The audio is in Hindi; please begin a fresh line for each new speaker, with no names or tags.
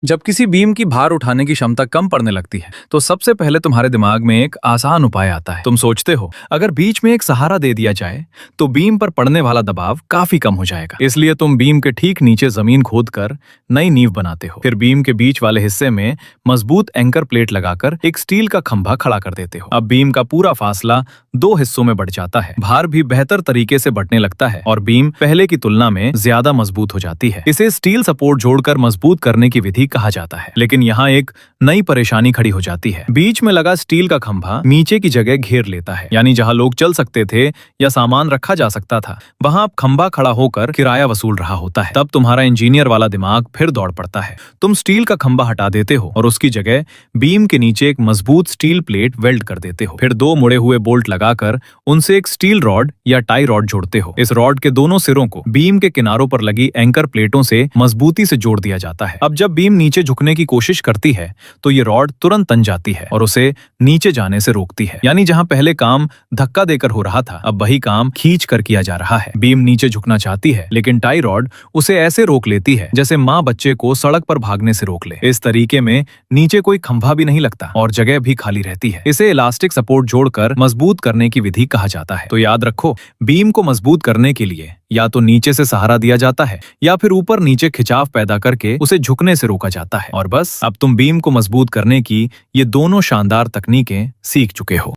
जब किसी बीम की भार उठाने की क्षमता कम पड़ने लगती है तो सबसे पहले तुम्हारे दिमाग में एक आसान उपाय आता है। तुम सोचते हो अगर बीच में एक सहारा दे दिया जाए तो बीम पर पड़ने वाला दबाव काफी कम हो जाएगा। इसलिए तुम बीम के ठीक नीचे जमीन खोदकर नई नींव बनाते हो। फिर बीम के बीच वाले हिस्से में मजबूत एंकर प्लेट लगाकर एक स्टील का खंभा खड़ा कर देते हो। अब बीम का पूरा फासला दो हिस्सों में बढ़ जाता है, भार भी बेहतर तरीके से बढ़ने लगता है और बीम पहले की तुलना में ज्यादा मजबूत हो जाती है। इसे स्टील सपोर्ट जोड़कर मजबूत करने की विधि कहा जाता है। लेकिन यहाँ एक नई परेशानी खड़ी हो जाती है। बीच में लगा स्टील का खंभा नीचे की जगह घेर लेता है, यानी जहाँ लोग चल सकते थे या सामान रखा जा सकता था वहां अब खंभा खड़ा होकर किराया वसूल रहा होता है। तब तुम्हारा इंजीनियर वाला दिमाग फिर दौड़ पड़ता है। तुम स्टील का खंभा हटा देते हो और उसकी जगह बीम के नीचे एक मजबूत स्टील प्लेट वेल्ड कर देते हो। फिर दो मुड़े हुए बोल्ट लगाकर उनसे एक स्टील रॉड या टाई रॉड जोड़ते हो। इस रॉड के दोनों सिरों को बीम के किनारों पर लगी एंकर प्लेटों से मजबूती से जोड़ दिया जाता है। अब जब बीम नीचे झुकने की कोशिश करती है तो ये रॉड तुरंत तन जाती है और उसे नीचे जाने से रोकती है। यानी जहां पहले काम धक्का देकर हो रहा था अब वही काम खींच कर किया जा रहा है। बीम नीचे झुकना चाहती है लेकिन टाई रॉड उसे ऐसे रोक लेती है जैसे माँ बच्चे को सड़क पर भागने से रोक ले। इस तरीके में नीचे कोई खंभा भी नहीं लगता और जगह भी खाली रहती है। इसे इलास्टिक सपोर्ट जोड़कर मजबूत करने की विधि कहा जाता है। तो याद रखो, बीम को मजबूत करने के लिए या तो नीचे से सहारा दिया जाता है या फिर ऊपर नीचे खिंचाव पैदा करके उसे झुकने से रोका जाता है। और बस अब तुम बीम को मजबूत करने की ये दोनों शानदार तकनीकें सीख चुके हो।